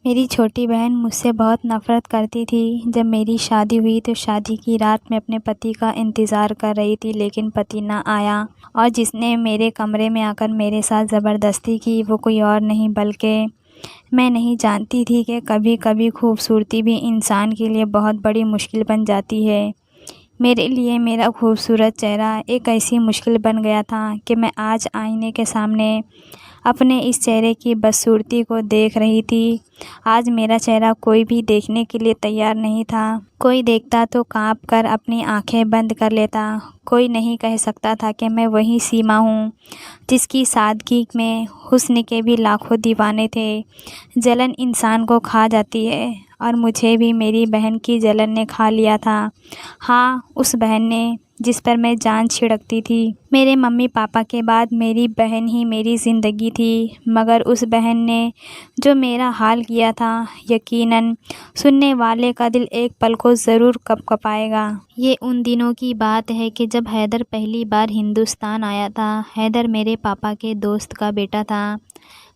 मेरी छोटी बहन मुझसे बहुत नफ़रत करती थी। जब मेरी शादी हुई तो शादी की रात मैं अपने पति का इंतज़ार कर रही थी, लेकिन पति ना आया और जिसने मेरे कमरे में आकर मेरे साथ ज़बरदस्ती की वो कोई और नहीं बल्कि मैं नहीं जानती थी कि कभी-कभी खूबसूरती भी इंसान के लिए बहुत बड़ी मुश्किल बन जाती है। मेरे लिए मेरा खूबसूरत चेहरा एक ऐसी मुश्किल बन गया था कि मैं आज आईने के सामने अपने इस चेहरे की बदसूरती को देख रही थी। आज मेरा चेहरा कोई भी देखने के लिए तैयार नहीं था। कोई देखता तो काँप कर अपनी आँखें बंद कर लेता। कोई नहीं कह सकता था कि मैं वही सीमा हूँ जिसकी सादगी में हुस्न के भी लाखों दीवाने थे। जलन इंसान को खा जाती है और मुझे भी मेरी बहन की जलन ने खा लिया था। हाँ, उस बहन ने जिस पर मैं जान छिड़कती थी। मेरे मम्मी पापा के बाद मेरी बहन ही मेरी ज़िंदगी थी, मगर उस बहन ने जो मेरा हाल किया था, यकीनन सुनने वाले का दिल एक पल को ज़रूर कँपाएगा। ये उन दिनों की बात है कि जब हैदर पहली बार हिंदुस्तान आया था। हैदर मेरे पापा के दोस्त का बेटा था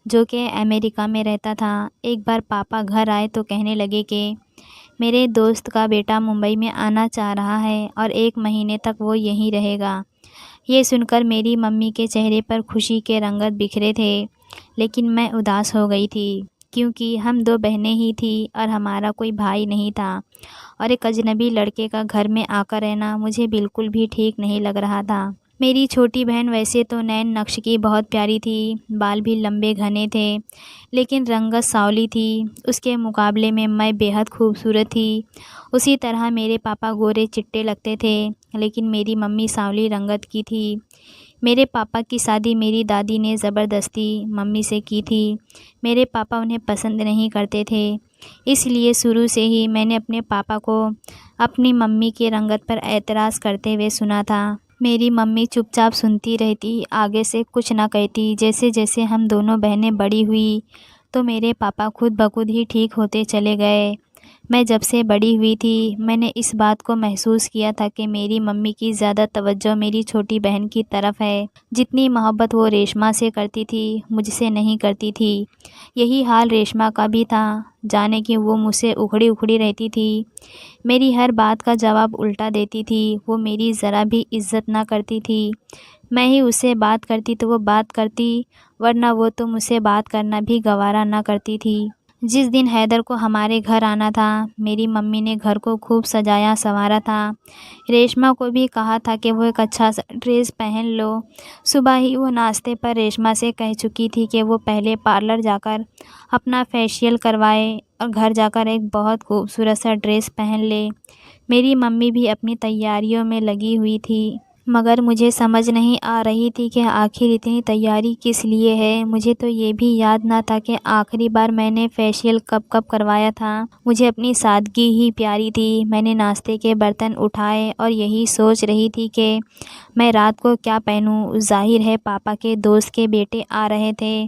जो कि अमेरिका में रहता था। एक बार पापा घर आए तो कहने लगे कि मेरे दोस्त का बेटा मुंबई में आना चाह रहा है और 1 महीने तक वो यहीं रहेगा। ये सुनकर मेरी मम्मी के चेहरे पर खुशी के रंगत बिखरे थे, लेकिन मैं उदास हो गई थी क्योंकि हम 2 बहनें ही थीं और हमारा कोई भाई नहीं था और एक अजनबी लड़के का घर में आकर रहना मुझे बिल्कुल भी ठीक नहीं लग रहा था। मेरी छोटी बहन वैसे तो नैन नक्श की बहुत प्यारी थी, बाल भी लंबे घने थे, लेकिन रंगत सांवली थी। उसके मुकाबले में मैं बेहद खूबसूरत थी। उसी तरह मेरे पापा गोरे चिट्टे लगते थे, लेकिन मेरी मम्मी सांवली रंगत की थी। मेरे पापा की शादी मेरी दादी ने ज़बरदस्ती मम्मी से की थी। मेरे पापा उन्हें पसंद नहीं करते थे, इसलिए शुरू से ही मैंने अपने पापा को अपनी मम्मी की रंगत पर एतराज़ करते हुए सुना था। मेरी मम्मी चुपचाप सुनती रहती, आगे से कुछ ना कहती। जैसे-जैसे हम दोनों बहनें बड़ी हुई तो मेरे पापा खुद ब खुद ही ठीक होते चले गए। मैं जब से बड़ी हुई थी, मैंने इस बात को महसूस किया था कि मेरी मम्मी की ज़्यादा तवज्जो मेरी छोटी बहन की तरफ है। जितनी मोहब्बत वो रेशमा से करती थी, मुझसे नहीं करती थी। यही हाल रेशमा का भी था, जाने कि वो मुझसे उखड़ी-उखड़ी रहती थी। मेरी हर बात का जवाब उल्टा देती थी। वो मेरी ज़रा भी इज़्ज़त ना करती थी। मैं ही उससे बात करती तो वो बात करती, वरना वो तो मुझसे बात करना भी गवारा ना करती थी। जिस दिन हैदर को हमारे घर आना था, मेरी मम्मी ने घर को खूब सजाया संवारा था। रेशमा को भी कहा था कि वो एक अच्छा सा ड्रेस पहन लो। सुबह ही वो नाश्ते पर रेशमा से कह चुकी थी कि वो पहले पार्लर जाकर अपना फेशियल करवाए और घर जाकर एक बहुत खूबसूरत सा ड्रेस पहन ले। मेरी मम्मी भी अपनी तैयारियों में लगी हुई थी, मगर मुझे समझ नहीं आ रही थी कि आखिर इतनी तैयारी किस लिए है। मुझे तो ये भी याद ना था कि आखिरी बार मैंने फेशियल कब करवाया था। मुझे अपनी सादगी ही प्यारी थी। मैंने नाश्ते के बर्तन उठाए और यही सोच रही थी कि मैं रात को क्या पहनूं। ज़ाहिर है पापा के दोस्त के बेटे आ रहे थे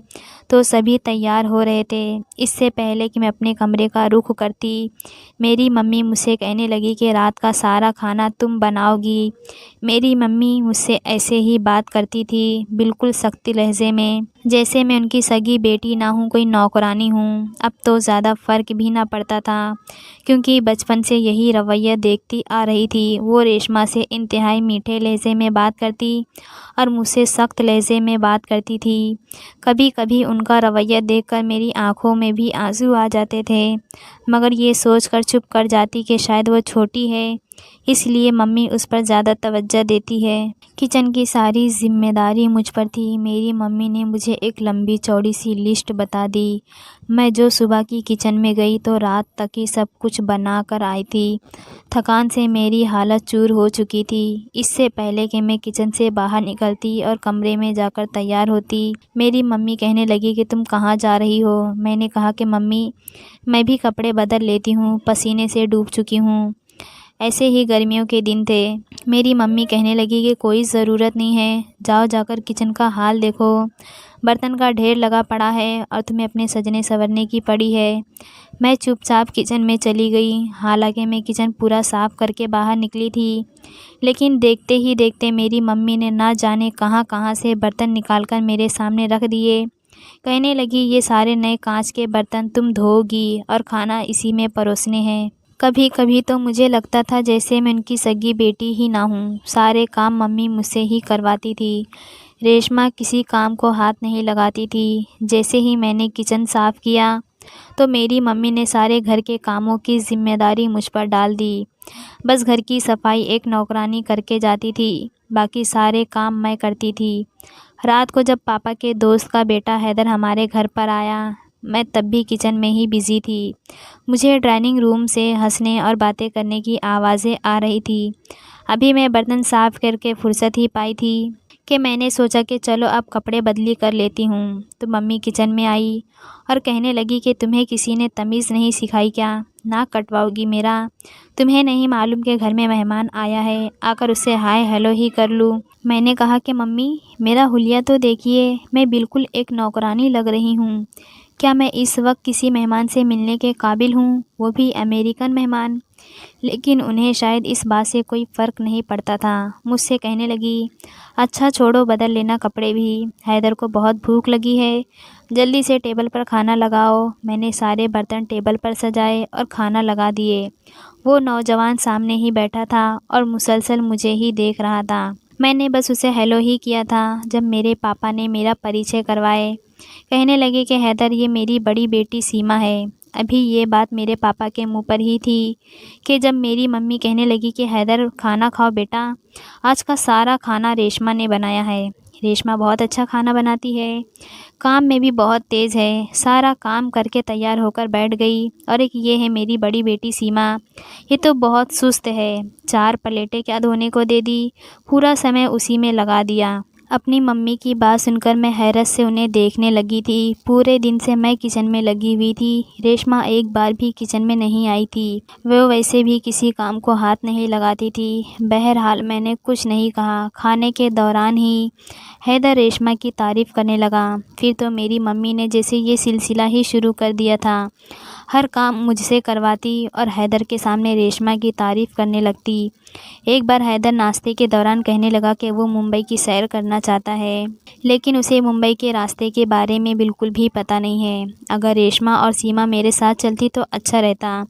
तो सभी तैयार हो रहे थे। इससे पहले कि मैं अपने कमरे का रुख करती, मेरी मम्मी मुझसे कहने लगी कि रात का सारा खाना तुम बनाओगी। मेरी मम्मी मुझसे ऐसे ही बात करती थी, बिल्कुल सख्ती लहजे में, जैसे मैं उनकी सगी बेटी ना हूँ, कोई नौकरानी हूँ। अब तो ज़्यादा फ़र्क भी ना पड़ता था क्योंकि बचपन से यही रवैया देखती आ रही थी। वो रेशमा से इंतहाई मीठे लहजे में बात करती और मुझसे सख्त लहजे में बात करती थी। कभी-कभी उनका रवैया देखकर मेरी आँखों में भी आंसू आ जाते थे, मगर ये सोचकर चुप कर जाती कि शायद वो छोटी है, इसलिए मम्मी उस पर ज़्यादा तवज्जो देती है। किचन की सारी ज़िम्मेदारी मुझ पर थी। मेरी मम्मी ने मुझे एक लंबी चौड़ी सी लिस्ट बता दी। मैं जो सुबह की किचन में गई तो रात तक ही सब कुछ बना कर आई थी। थकान से मेरी हालत चूर हो चुकी थी। इससे पहले कि मैं किचन से बाहर निकलती और कमरे में जाकर तैयार होती, मेरी मम्मी कहने लगी कि तुम कहाँ जा रही हो। मैंने कहा कि मम्मी, मैं भी कपड़े बदल लेती हूँ, पसीने से डूब चुकी हूँ। ऐसे ही गर्मियों के दिन थे। मेरी मम्मी कहने लगी कि कोई ज़रूरत नहीं है, जाओ जाकर किचन का हाल देखो, बर्तन का ढेर लगा पड़ा है और तुम्हें अपने सजने संवरने की पड़ी है। मैं चुपचाप किचन में चली गई। हालांकि मैं किचन पूरा साफ़ करके बाहर निकली थी, लेकिन देखते ही देखते मेरी मम्मी ने ना जाने कहाँ कहाँ से बर्तन निकाल कर मेरे सामने रख दिए। कहने लगी, ये सारे नए कांच के बर्तन तुम धोओगी और खाना इसी में परोसने हैं। कभी कभी तो मुझे लगता था जैसे मैं उनकी सगी बेटी ही ना हूँ। सारे काम मम्मी मुझसे ही करवाती थी। रेशमा किसी काम को हाथ नहीं लगाती थी। जैसे ही मैंने किचन साफ़ किया तो मेरी मम्मी ने सारे घर के कामों की जिम्मेदारी मुझ पर डाल दी। बस घर की सफाई एक नौकरानी करके जाती थी, बाकी सारे काम मैं करती थी। रात को जब पापा के दोस्त का बेटा हैदर हमारे घर पर आया, मैं तब भी किचन में ही बिज़ी थी। मुझे डाइनिंग रूम से हंसने और बातें करने की आवाज़ें आ रही थी। अभी मैं बर्तन साफ़ करके फुर्सत ही पाई थी कि मैंने सोचा कि चलो अब कपड़े बदली कर लेती हूँ। तो मम्मी किचन में आई और कहने लगी कि तुम्हें किसी ने तमीज़ नहीं सिखाई क्या? नाक कटवाओगी मेरा? तुम्हें नहीं मालूम कि घर में मेहमान आया है, आकर उससे हाय हेलो ही कर लूँ। मैंने कहा कि मम्मी, मेरा हुलिया तो देखिए, मैं बिल्कुल एक नौकरानी लग रही हूँ। क्या मैं इस वक्त किसी मेहमान से मिलने के काबिल हूँ, वो भी अमेरिकन मेहमान? लेकिन उन्हें शायद इस बात से कोई फ़र्क नहीं पड़ता था। मुझसे कहने लगी, अच्छा छोड़ो, बदल लेना कपड़े भी। हैदर को बहुत भूख लगी है, जल्दी से टेबल पर खाना लगाओ। मैंने सारे बर्तन टेबल पर सजाए और खाना लगा दिए। वो नौजवान सामने ही बैठा था और मुसलसल मुझे ही देख रहा था। मैंने बस उसे हेलो ही किया था जब मेरे पापा ने मेरा परिचय करवाए। कहने लगे कि हैदर, ये मेरी बड़ी बेटी सीमा है। अभी ये बात मेरे पापा के मुंह पर ही थी कि जब मेरी मम्मी कहने लगी कि हैदर खाना खाओ बेटा, आज का सारा खाना रेशमा ने बनाया है। रेशमा बहुत अच्छा खाना बनाती है, काम में भी बहुत तेज़ है। सारा काम करके तैयार होकर बैठ गई। और एक ये है मेरी बड़ी बेटी सीमा, ये तो बहुत सुस्त है। 4 प्लेटें क्या धोने को दे दी, पूरा समय उसी में लगा दिया। अपनी मम्मी की बात सुनकर मैं हैरत से उन्हें देखने लगी थी। पूरे दिन से मैं किचन में लगी हुई थी। रेशमा एक बार भी किचन में नहीं आई थी। वो वैसे भी किसी काम को हाथ नहीं लगाती थी। बहरहाल मैंने कुछ नहीं कहा। खाने के दौरान ही हैदर रेशमा की तारीफ़ करने लगा। फिर तो मेरी मम्मी ने जैसे ये सिलसिला ही शुरू कर दिया था। हर काम मुझसे करवाती और हैदर के सामने रेशमा की तारीफ़ करने लगती। एक बार हैदर नाश्ते के दौरान कहने लगा कि वो मुंबई की सैर करना चाहता है, लेकिन उसे मुंबई के रास्ते के बारे में बिल्कुल भी पता नहीं है। अगर रेशमा और सीमा मेरे साथ चलती तो अच्छा रहता,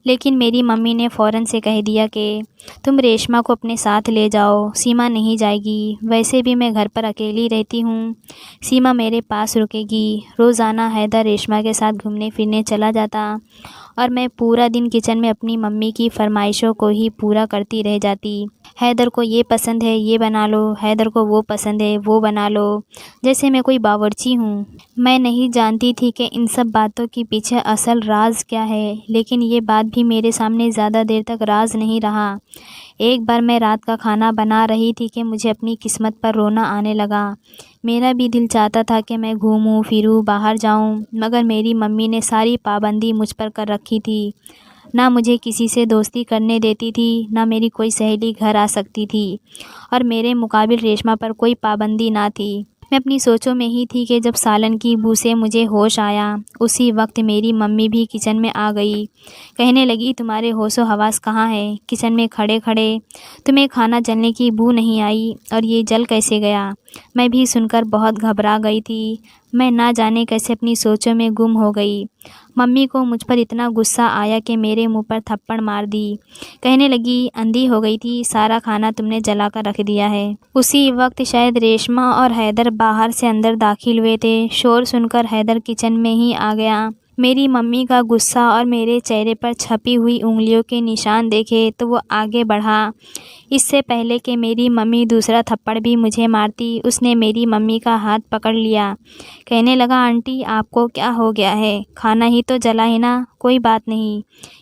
लेकिन मेरी मम्मी ने फ़ौरन से कह दिया कि तुम रेशमा को अपने साथ ले जाओ, सीमा नहीं जाएगी। वैसे भी मैं घर पर अकेली रहती हूँ, सीमा मेरे पास रुकेगी। रोज़ाना हैदर रेशमा के साथ घूमने फिरने चला जाता और मैं पूरा दिन किचन में अपनी मम्मी की फरमाइशों को ही पूरा करती रह जाती। हैदर को ये पसंद है, ये बना लो। हैदर को वो पसंद है, वो बना लो। जैसे मैं कोई बावर्ची हूँ। मैं नहीं जानती थी कि इन सब बातों के पीछे असल राज क्या है, लेकिन ये बात भी मेरे सामने ज़्यादा देर तक राज नहीं रहा। एक बार मैं रात का खाना बना रही थी कि मुझे अपनी किस्मत पर रोना आने लगा। मेरा भी दिल चाहता था कि मैं घूमूं फिरूं, बाहर जाऊं, मगर मेरी मम्मी ने सारी पाबंदी मुझ पर कर रखी थी। ना मुझे किसी से दोस्ती करने देती थी, ना मेरी कोई सहेली घर आ सकती थी, और मेरे मुकाबिल रेशमा पर कोई पाबंदी ना थी। मैं अपनी सोचों में ही थी कि जब सालन की बू से मुझे होश आया, उसी वक्त मेरी मम्मी भी किचन में आ गई। कहने लगी, तुम्हारे होशो हवास कहाँ है? किचन में खड़े खड़े तुम्हें खाना जलने की बू नहीं आई, और ये जल कैसे गया? मैं भी सुनकर बहुत घबरा गई थी। मैं ना जाने कैसे अपनी सोचों में गुम हो गई। मम्मी को मुझ पर इतना गुस्सा आया कि मेरे मुंह पर थप्पड़ मार दी। कहने लगी, अंधी हो गई थी, सारा खाना तुमने जला कर रख दिया है। उसी वक्त शायद रेशमा और हैदर बाहर से अंदर दाखिल हुए थे। शोर सुनकर हैदर किचन में ही आ गया। मेरी मम्मी का गुस्सा और मेरे चेहरे पर छपी हुई उंगलियों के निशान देखे तो वो आगे बढ़ा। इससे पहले कि मेरी मम्मी दूसरा थप्पड़ भी मुझे मारती, उसने मेरी मम्मी का हाथ पकड़ लिया। कहने लगा, आंटी आपको क्या हो गया है? खाना ही तो जला है ना, कोई बात नहीं।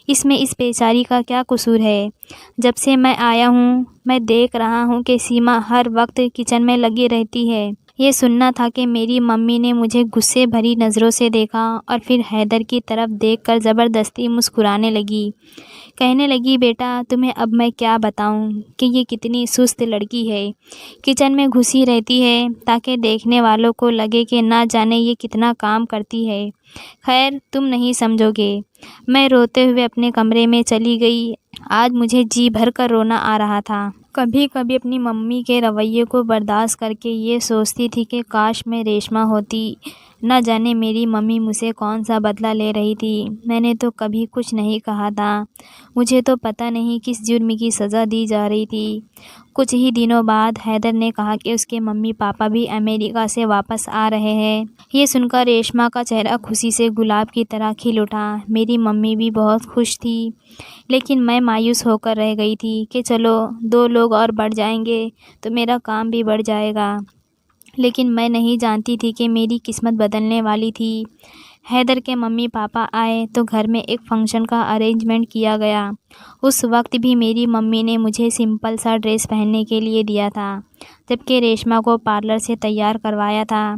इसमें इस बेचारी का क्या कसूर है? जब से मैं आया हूँ मैं देख रहा हूँ कि सीमा हर वक्त किचन में लगी रहती है। ये सुनना था कि मेरी मम्मी ने मुझे गुस्से भरी नज़रों से देखा और फिर हैदर की तरफ देखकर ज़बरदस्ती मुस्कुराने लगी। कहने लगी, बेटा तुम्हें अब मैं क्या बताऊं कि ये कितनी सुस्त लड़की है। किचन में घुसी रहती है ताकि देखने वालों को लगे कि ना जाने ये कितना काम करती है। खैर तुम नहीं समझोगे। मैं रोते हुए अपने कमरे में चली गई। आज मुझे जी भर कर रोना आ रहा था। कभी कभी अपनी मम्मी के रवैये को बर्दाश्त करके ये सोचती थी कि काश मैं रेशमा होती, न जाने मेरी मम्मी मुझसे कौन सा बदला ले रही थी। मैंने तो कभी कुछ नहीं कहा था। मुझे तो पता नहीं किस जुर्म की सज़ा दी जा रही थी। कुछ ही दिनों बाद हैदर ने कहा कि उसके मम्मी पापा भी अमेरिका से वापस आ रहे हैं। ये सुनकर रेशमा का चेहरा खुशी से गुलाब की तरह खिल उठा। मेरी मम्मी भी बहुत खुश थी, लेकिन मैं मायूस होकर रह गई थी कि चलो 2 लोग और बढ़ जाएंगे तो मेरा काम भी बढ़ जाएगा। लेकिन मैं नहीं जानती थी कि मेरी किस्मत बदलने वाली थी। हैदर के मम्मी पापा आए तो घर में एक फ़ंक्शन का अरेंजमेंट किया गया। उस वक्त भी मेरी मम्मी ने मुझे सिंपल सा ड्रेस पहनने के लिए दिया था, जबकि रेशमा को पार्लर से तैयार करवाया था।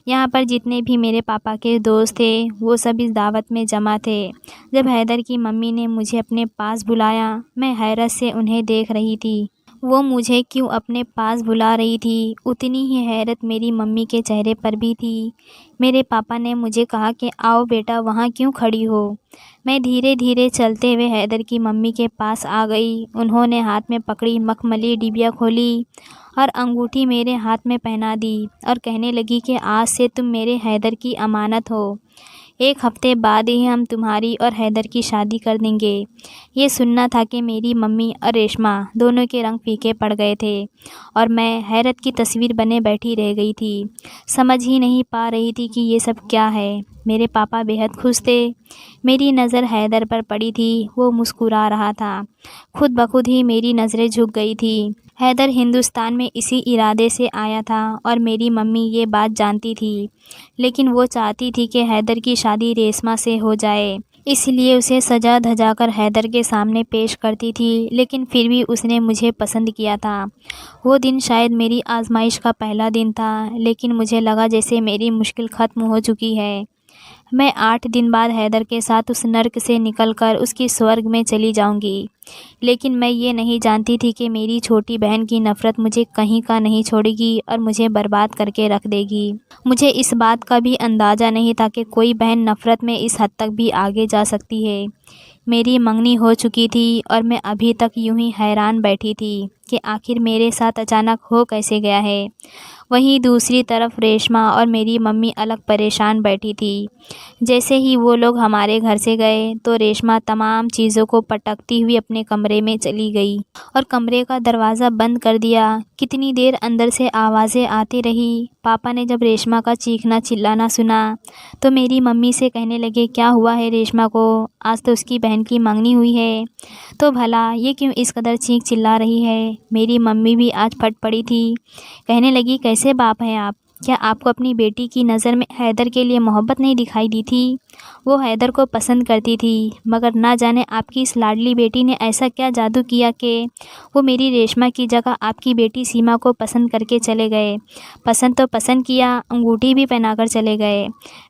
यहाँ पर जितने भी मेरे पापा के दोस्त थे वो सब इस दावत में जमा थे। जब हैदर की मम्मी ने मुझे अपने पास बुलाया, मैं हैरत से उन्हें देख रही थी। वो मुझे क्यों अपने पास बुला रही थी, उतनी ही हैरत मेरी मम्मी के चेहरे पर भी थी। मेरे पापा ने मुझे कहा कि आओ बेटा, वहाँ क्यों खड़ी हो। मैं धीरे धीरे चलते हुए हैदर की मम्मी के पास आ गई। उन्होंने हाथ में पकड़ी मखमली डिबिया खोली और अंगूठी मेरे हाथ में पहना दी और कहने लगी कि आज से तुम मेरे हैदर की अमानत हो। 1 हफ्ते बाद ही हम तुम्हारी और हैदर की शादी कर देंगे। ये सुनना था कि मेरी मम्मी और रेशमा दोनों के रंग फीके पड़ गए थे और मैं हैरत की तस्वीर बने बैठी रह गई थी। समझ ही नहीं पा रही थी कि ये सब क्या है। मेरे पापा बेहद खुश थे। मेरी नज़र हैदर पर पड़ी थी। वो मुस्कुरा रहा था। खुद ब खुद ही मेरी नज़रें झुक गई थी। हैदर हिंदुस्तान में इसी इरादे से आया था और मेरी मम्मी ये बात जानती थी, लेकिन वो चाहती थी कि हैदर की शादी रेशमा से हो जाए। इसलिए उसे सजा धजा कर हैदर के सामने पेश करती थी, लेकिन फिर भी उसने मुझे पसंद किया था। वो दिन शायद मेरी आजमाइश का पहला दिन था, लेकिन मुझे लगा जैसे मेरी मुश्किल ख़त्म हो चुकी है। मैं 8 दिन बाद हैदर के साथ उस नर्क से निकलकर उसकी स्वर्ग में चली जाऊंगी। लेकिन मैं ये नहीं जानती थी कि मेरी छोटी बहन की नफ़रत मुझे कहीं का नहीं छोड़ेगी और मुझे बर्बाद करके रख देगी। मुझे इस बात का भी अंदाज़ा नहीं था कि कोई बहन नफ़रत में इस हद तक भी आगे जा सकती है। मेरी मंगनी हो चुकी थी और मैं अभी तक यूं ही हैरान बैठी थी कि आखिर मेरे साथ अचानक हो कैसे गया है। वहीं दूसरी तरफ रेशमा और मेरी मम्मी अलग परेशान बैठी थी। जैसे ही वो लोग हमारे घर से गए तो रेशमा तमाम चीज़ों को पटकती हुई अपने कमरे में चली गई और कमरे का दरवाज़ा बंद कर दिया। कितनी देर अंदर से आवाज़ें आती रही। पापा ने जब रेशमा का चीखना चिल्लाना सुना तो मेरी मम्मी से कहने लगे, क्या हुआ है रेशमा को, आज तो उसकी बहन की मंगनी हुई है, तो भला ये क्यों इस कदर चीख चिल्ला रही है। मेरी मम्मी भी आज फट पड़ी थी। कहने लगी, कैसे बाप हैं आप, क्या आपको अपनी बेटी की नज़र में हैदर के लिए मोहब्बत नहीं दिखाई दी थी। वो हैदर को पसंद करती थी, मगर ना जाने आपकी इस लाडली बेटी ने ऐसा क्या जादू किया कि वो मेरी रेशमा की जगह आपकी बेटी सीमा को पसंद करके चले गए। पसंद तो पसंद किया, अंगूठी भी पहनाकर चले गए।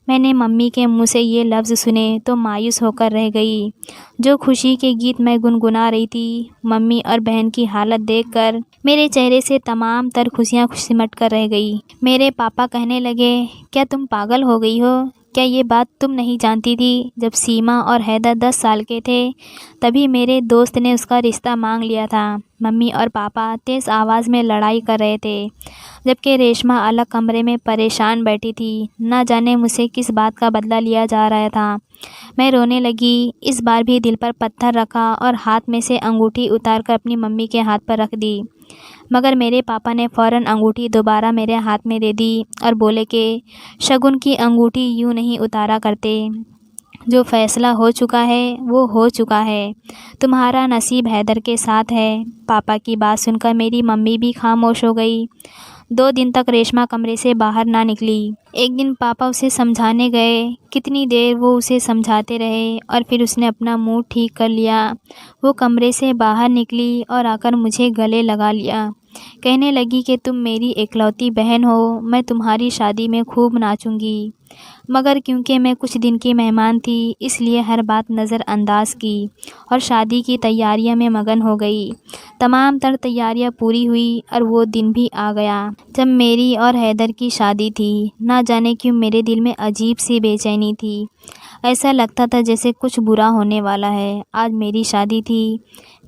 मैंने मम्मी के मुंह से ये लफ्ज़ सुने तो मायूस होकर रह गई। जो खुशी के गीत मैं गुनगुना रही थी, मम्मी और बहन की हालत देखकर मेरे चेहरे से तमाम तर खुशियाँ सिमट कर रह गई। मेरे पापा कहने लगे, क्या तुम पागल हो गई हो, क्या ये बात तुम नहीं जानती थी। जब सीमा और हैदर 10 साल के थे तभी मेरे दोस्त ने उसका रिश्ता मांग लिया था। मम्मी और पापा तेज़ आवाज़ में लड़ाई कर रहे थे, जबकि रेशमा अलग कमरे में परेशान बैठी थी। ना जाने मुझसे किस बात का बदला लिया जा रहा था। मैं रोने लगी। इस बार भी दिल पर पत्थर रखा और हाथ में से अंगूठी उतारकर अपनी मम्मी के हाथ पर रख दी, मगर मेरे पापा ने फ़ौरन अंगूठी दोबारा मेरे हाथ में दे दी और बोले कि शगुन की अंगूठी यूँ नहीं उतारा करते। जो फ़ैसला हो चुका है वो हो चुका है। तुम्हारा नसीब हैदर के साथ है। पापा की बात सुनकर मेरी मम्मी भी खामोश हो गई। 2 दिन तक रेशमा कमरे से बाहर ना निकली। एक दिन पापा उसे समझाने गए। कितनी देर वो उसे समझाते रहे और फिर उसने अपना मूड ठीक कर लिया। वो कमरे से बाहर निकली और आकर मुझे गले लगा लिया। कहने लगी कि तुम मेरी इकलौती बहन हो, मैं तुम्हारी शादी में खूब नाचूंगी। मगर क्योंकि मैं कुछ दिन की मेहमान थी, इसलिए हर बात नज़रअंदाज की और शादी की तैयारियों में मगन हो गई। तमाम तर तैयारियां पूरी हुई और वो दिन भी आ गया जब मेरी और हैदर की शादी थी। ना जाने क्यों मेरे दिल में अजीब सी बेचैनी थी। ऐसा लगता था जैसे कुछ बुरा होने वाला है। आज मेरी शादी थी,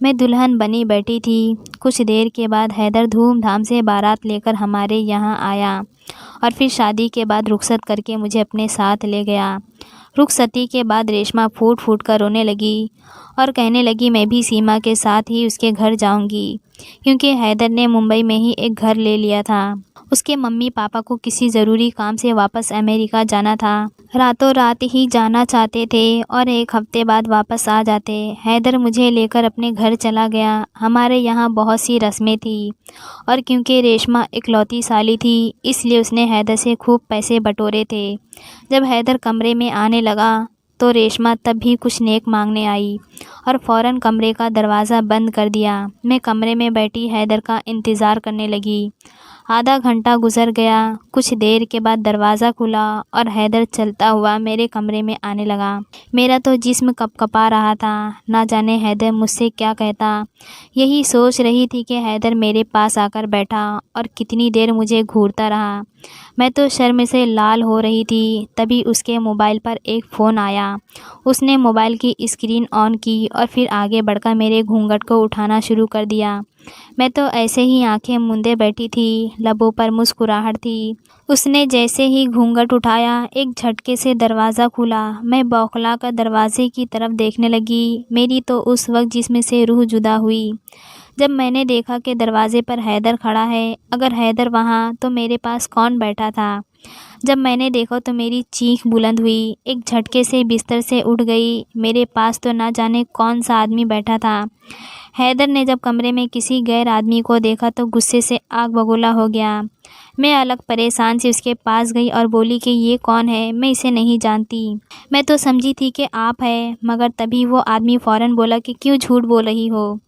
मैं दुल्हन बनी बैठी थी। कुछ देर के बाद हैदर धूमधाम से बारात लेकर हमारे यहाँ आया और फिर शादी के बाद रुखसत करके मुझे अपने साथ ले गया। रुखसती के बाद रेशमा फूट फूट कर रोने लगी और कहने लगी मैं भी सीमा के साथ ही उसके घर जाऊंगी, क्योंकि हैदर ने मुंबई में ही एक घर ले लिया था। उसके मम्मी पापा को किसी ज़रूरी काम से वापस अमेरिका जाना था। रातों रात ही जाना चाहते थे और एक हफ्ते बाद वापस आ जाते। हैदर मुझे लेकर अपने घर चला गया। हमारे यहाँ बहुत सी रस्में थी और क्योंकि रेशमा इकलौती साली थी इसलिए उसने हैदर से खूब पैसे बटोरे थे। जब हैदर कमरे में आने लगा तो रेशमा तब भी कुछ नेक मांगने आई और फ़ौरन कमरे का दरवाज़ा बंद कर दिया। मैं कमरे में बैठी हैदर का इंतज़ार करने लगी। आधा घंटा गुजर गया। कुछ देर के बाद दरवाज़ा खुला और हैदर चलता हुआ मेरे कमरे में आने लगा। मेरा तो जिस्म कँपकँपा रहा था। ना जाने हैदर मुझसे क्या कहता। यही सोच रही थी कि हैदर मेरे पास आकर बैठा और कितनी देर मुझे घूरता रहा। मैं तो शर्म से लाल हो रही थी। तभी उसके मोबाइल पर एक फ़ोन आया। उसने मोबाइल की स्क्रीन ऑन की और फिर आगे बढ़कर मेरे घूंघट को उठाना शुरू कर दिया। मैं तो ऐसे ही आंखें मूंदे बैठी थी, लबों पर मुस्कुराहट थी। उसने जैसे ही घूंघट उठाया एक झटके से दरवाज़ा खुला। मैं बौखला कर दरवाजे की तरफ देखने लगी। मेरी तो उस वक्त जिस्म से रूह जुदा हुई जब मैंने देखा कि दरवाज़े पर हैदर खड़ा है। अगर हैदर वहाँ तो मेरे पास कौन बैठा था? जब मैंने देखा तो मेरी चीख बुलंद हुई। एक झटके से बिस्तर से उठ गई। मेरे पास तो ना जाने कौन सा आदमी बैठा था। हैदर ने जब कमरे में किसी गैर आदमी को देखा तो गुस्से से आग बबूला हो गया। मैं अलग परेशान से उसके पास गई और बोली कि ये कौन है, मैं इसे नहीं जानती। मैं तो समझी थी कि आप है, मगर तभी वो आदमी फ़ौरन बोला कि क्यों झूठ बोल रही हो,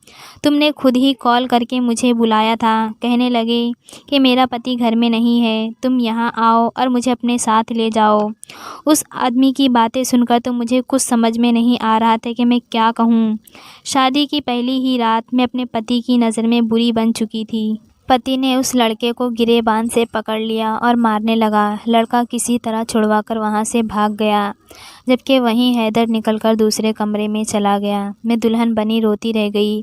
तुमने खुद ही कॉल करके मुझे बुलाया था। कहने लगे कि मेरा पति घर में नहीं है, तुम यहाँ आओ और मुझे अपने साथ ले जाओ। उस आदमी की बातें सुनकर तो मुझे कुछ समझ में नहीं आ रहा था कि मैं क्या कहूँ। शादी की पहली ही रात मैं अपने पति की नज़र में बुरी बन चुकी थी। पति ने उस लड़के को गिरेबान से पकड़ लिया और मारने लगा। लड़का किसी तरह छुड़वाकर वहाँ से भाग गया, जबकि वहीं हैदर निकलकर दूसरे कमरे में चला गया। मैं दुल्हन बनी रोती रह गई,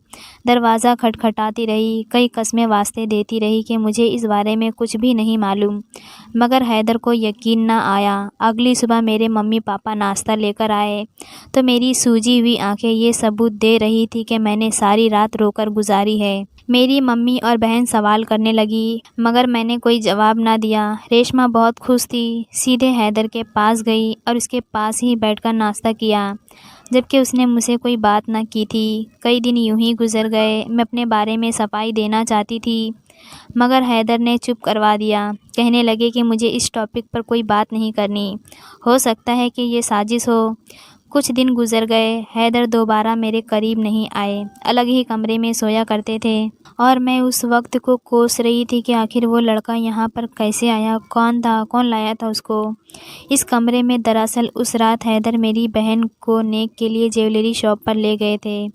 दरवाज़ा खटखटाती रही, कई कस्में वास्ते देती रही कि मुझे इस बारे में कुछ भी नहीं मालूम, मगर हैदर को यकीन न आया। अगली सुबह मेरे मम्मी पापा नाश्ता लेकर आए तो मेरी सूजी हुई आंखें ये सबूत दे रही थी कि मैंने सारी रात रोकर गुजारी है। मेरी मम्मी और बहन सवाल करने लगी, मगर मैंने कोई जवाब ना दिया। रेशमा बहुत खुश थी, सीधे हैदर के पास गई और उसके पास ही बैठकर नाश्ता किया, जबकि उसने मुझसे कोई बात ना की थी। कई दिन यूं ही गुजर गए। मैं अपने बारे में सफाई देना चाहती थी, मगर हैदर ने चुप करवा दिया। कहने लगे कि मुझे इस टॉपिक पर कोई बात नहीं करनी, हो सकता है कि ये साजिश हो। कुछ दिन गुजर गए। हैदर दोबारा मेरे करीब नहीं आए, अलग ही कमरे में सोया करते थे और मैं उस वक्त को कोस रही थी कि आखिर वो लड़का यहाँ पर कैसे आया, कौन था, कौन लाया था उसको इस कमरे में। दरअसल उस रात हैदर मेरी बहन को नेक के लिए ज्वेलरी शॉप पर ले गए थे।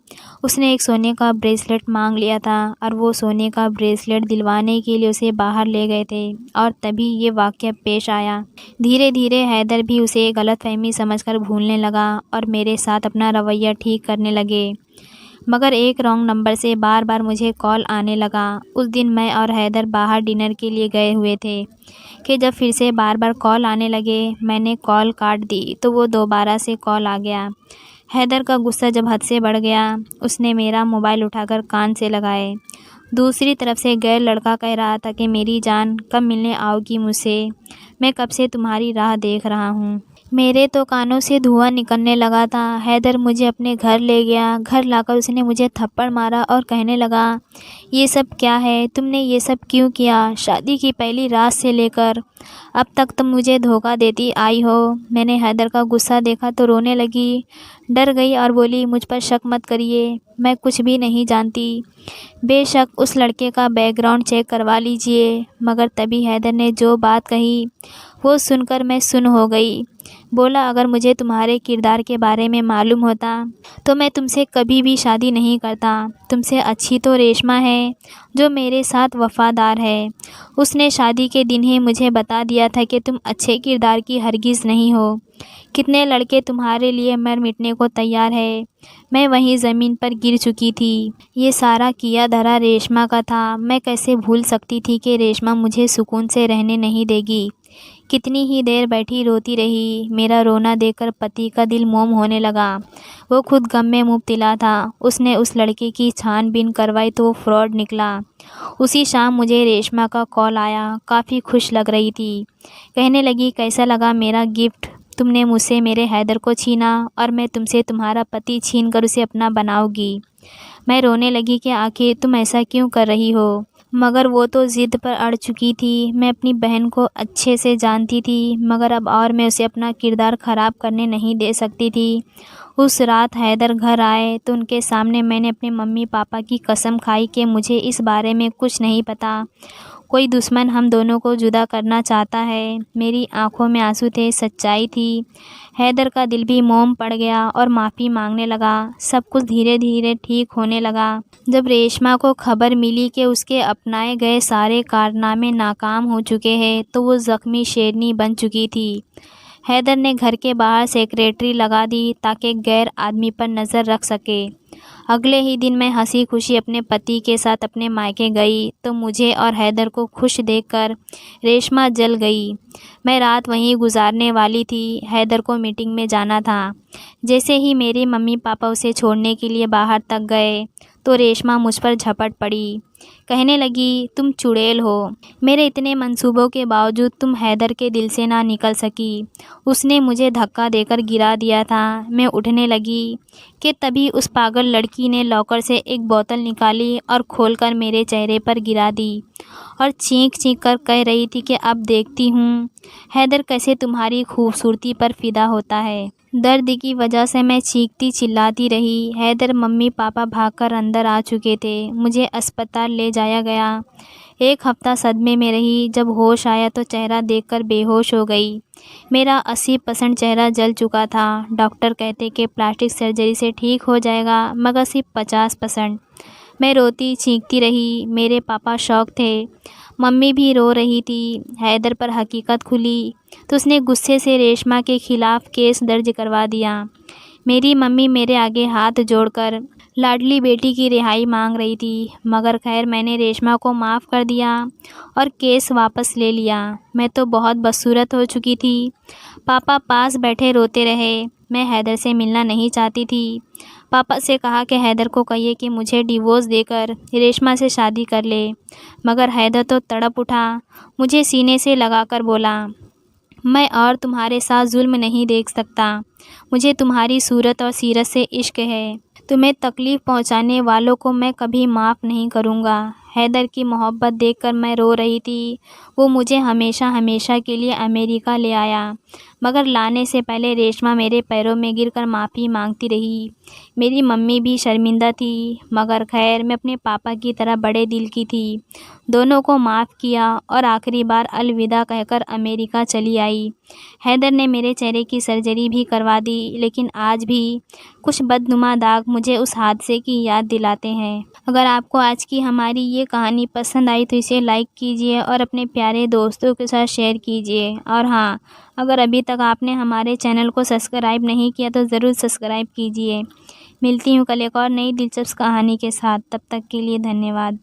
उसने एक सोने का ब्रेसलेट मांग लिया था और वो सोने का ब्रेसलेट दिलवाने के लिए उसे बाहर ले गए थे और तभी ये वाक़या पेश आया। धीरे धीरे हैदर भी उसे गलतफहमी समझकर भूलने लगा और मेरे साथ अपना रवैया ठीक करने लगे, मगर एक रॉन्ग नंबर से बार बार मुझे कॉल आने लगा। उस दिन मैं और हैदर बाहर डिनर के लिए गए हुए थे कि जब फिर से बार बार कॉल आने लगे। मैंने कॉल काट दी तो वो दोबारा से कॉल आ गया। हैदर का गुस्सा जब हद से बढ़ गया, उसने मेरा मोबाइल उठाकर कान से लगाए। दूसरी तरफ से गैर लड़का कह रहा था कि मेरी जान कब मिलने आओगी मुझसे, मैं कब से तुम्हारी राह देख रहा हूँ। मेरे तो कानों से धुआं निकलने लगा था। हैदर मुझे अपने घर ले गया। घर लाकर उसने मुझे थप्पड़ मारा और कहने लगा, ये सब क्या है, तुमने ये सब क्यों किया? शादी की पहली रात से लेकर अब तक तुम मुझे धोखा देती आई हो। मैंने हैदर का गुस्सा देखा तो रोने लगी, डर गई और बोली, मुझ पर शक मत करिए, मैं कुछ भी नहीं जानती। बेशक उस लड़के का बैकग्राउंड चेक करवा लीजिए। मगर तभी हैदर ने जो बात कही वो सुनकर मैं सुन हो गई। बोला, अगर मुझे तुम्हारे किरदार के बारे में मालूम होता तो मैं तुमसे कभी भी शादी नहीं करता। तुमसे अच्छी तो रेशमा है जो मेरे साथ वफ़ादार है। उसने शादी के दिन ही मुझे बता दिया था कि तुम अच्छे किरदार की हरगिज़ नहीं हो। कितने लड़के तुम्हारे लिए मर मिटने को तैयार है। मैं वहीं ज़मीन पर गिर चुकी थी। ये सारा किया धरा रेशमा का था। मैं कैसे भूल सकती थी कि रेशमा मुझे सुकून से रहने नहीं देगी। कितनी ही देर बैठी रोती रही। मेरा रोना देखकर पति का दिल मोम होने लगा। वो खुद गम में मुब्तला था। उसने उस लड़के की छानबीन करवाई तो वो फ्रॉड निकला। उसी शाम मुझे रेशमा का कॉल आया। काफ़ी खुश लग रही थी। कहने लगी, कैसा लगा मेरा गिफ्ट? तुमने मुझसे मेरे हैदर को छीना और मैं तुमसे तुम्हारा पति छीन कर उसे अपना बनाऊंगी। मैं रोने लगी कि आखिर तुम ऐसा क्यों कर रही हो? मगर वो तो ज़िद पर अड़ चुकी थी। मैं अपनी बहन को अच्छे से जानती थी, मगर अब और मैं उसे अपना किरदार ख़राब करने नहीं दे सकती थी। उस रात हैदर घर आए तो उनके सामने मैंने अपने मम्मी पापा की कसम खाई कि मुझे इस बारे में कुछ नहीं पता। कोई दुश्मन हम दोनों को जुदा करना चाहता है। मेरी आंखों में आंसू थे, सच्चाई थी। हैदर का दिल भी मोम पड़ गया और माफ़ी मांगने लगा। सब कुछ धीरे धीरे ठीक होने लगा। जब रेशमा को खबर मिली कि उसके अपनाए गए सारे कारनामे नाकाम हो चुके हैं तो वो ज़ख्मी शेरनी बन चुकी थी। हैदर ने घर के बाहर सेक्रेटरी लगा दी ताकि गैर आदमी पर नज़र रख सके। अगले ही दिन मैं हंसी खुशी अपने पति के साथ अपने मायके गई तो मुझे और हैदर को खुश देखकर रेशमा जल गई। मैं रात वहीं गुजारने वाली थी। हैदर को मीटिंग में जाना था। जैसे ही मेरे मम्मी पापा उसे छोड़ने के लिए बाहर तक गए तो रेशमा मुझ पर झपट पड़ी। कहने लगी, तुम चुड़ैल हो। मेरे इतने मंसूबों के बावजूद तुम हैदर के दिल से ना निकल सकी। उसने मुझे धक्का देकर गिरा दिया था। मैं उठने लगी कि तभी उस पागल लड़की ने लॉकर से एक बोतल निकाली और खोलकर मेरे चेहरे पर गिरा दी और चीख चीख कर कह रही थी कि अब देखती हूँ हैदर कैसे तुम्हारी खूबसूरती पर फ़िदा होता है। दर्द की वजह से मैं चीखती चिल्लाती रही। हैदर मम्मी पापा भागकर अंदर आ चुके थे। मुझे अस्पताल ले जाया गया। एक हफ्ता सदमे में रही। जब होश आया तो चेहरा देखकर बेहोश हो गई। मेरा 80% चेहरा जल चुका था। डॉक्टर कहते कि प्लास्टिक सर्जरी से ठीक हो जाएगा, मगर सिर्फ 50%। मैं रोती चीखती रही। मेरे पापा शौक थे। मम्मी भी रो रही थी। हैदर पर हकीकत खुली तो उसने गुस्से से रेशमा के ख़िलाफ़ केस दर्ज करवा दिया। मेरी मम्मी मेरे आगे हाथ जोड़कर लाडली बेटी की रिहाई मांग रही थी, मगर खैर मैंने रेशमा को माफ़ कर दिया और केस वापस ले लिया। मैं तो बहुत बदसूरत हो चुकी थी। पापा पास बैठे रोते रहे। मैं हैदर से मिलना नहीं चाहती थी। पापा से कहा कि हैदर को कहिए कि मुझे डिवोर्स देकर रेशमा से शादी कर ले, मगर हैदर तो तड़प उठा। मुझे सीने से लगाकर बोला, मैं और तुम्हारे साथ जुल्म नहीं देख सकता। मुझे तुम्हारी सूरत और सीरत से इश्क है। तुम्हें तकलीफ़ पहुंचाने वालों को मैं कभी माफ़ नहीं करूंगा। हैदर की मोहब्बत देखकर मैं रो रही थी। वो मुझे हमेशा हमेशा के लिए अमेरिका ले आया, मगर लाने से पहले रेशमा मेरे पैरों में गिरकर माफ़ी मांगती रही। मेरी मम्मी भी शर्मिंदा थी, मगर खैर मैं अपने पापा की तरह बड़े दिल की थी। दोनों को माफ़ किया और आखिरी बार अलविदा कहकर अमेरिका चली आई। हैदर ने मेरे चेहरे की सर्जरी भी करवा दी, लेकिन आज भी कुछ बदनुमा दाग मुझे उस हादसे की याद दिलाते हैं। अगर आपको आज की हमारी ये कहानी पसंद आई तो इसे लाइक कीजिए और अपने प्यारे दोस्तों के साथ शेयर कीजिए। और हाँ, अगर अभी तक आपने हमारे चैनल को सब्सक्राइब नहीं किया तो ज़रूर सब्सक्राइब कीजिए। मिलती हूँ कल एक और नई दिलचस्प कहानी के साथ। तब तक के लिए धन्यवाद।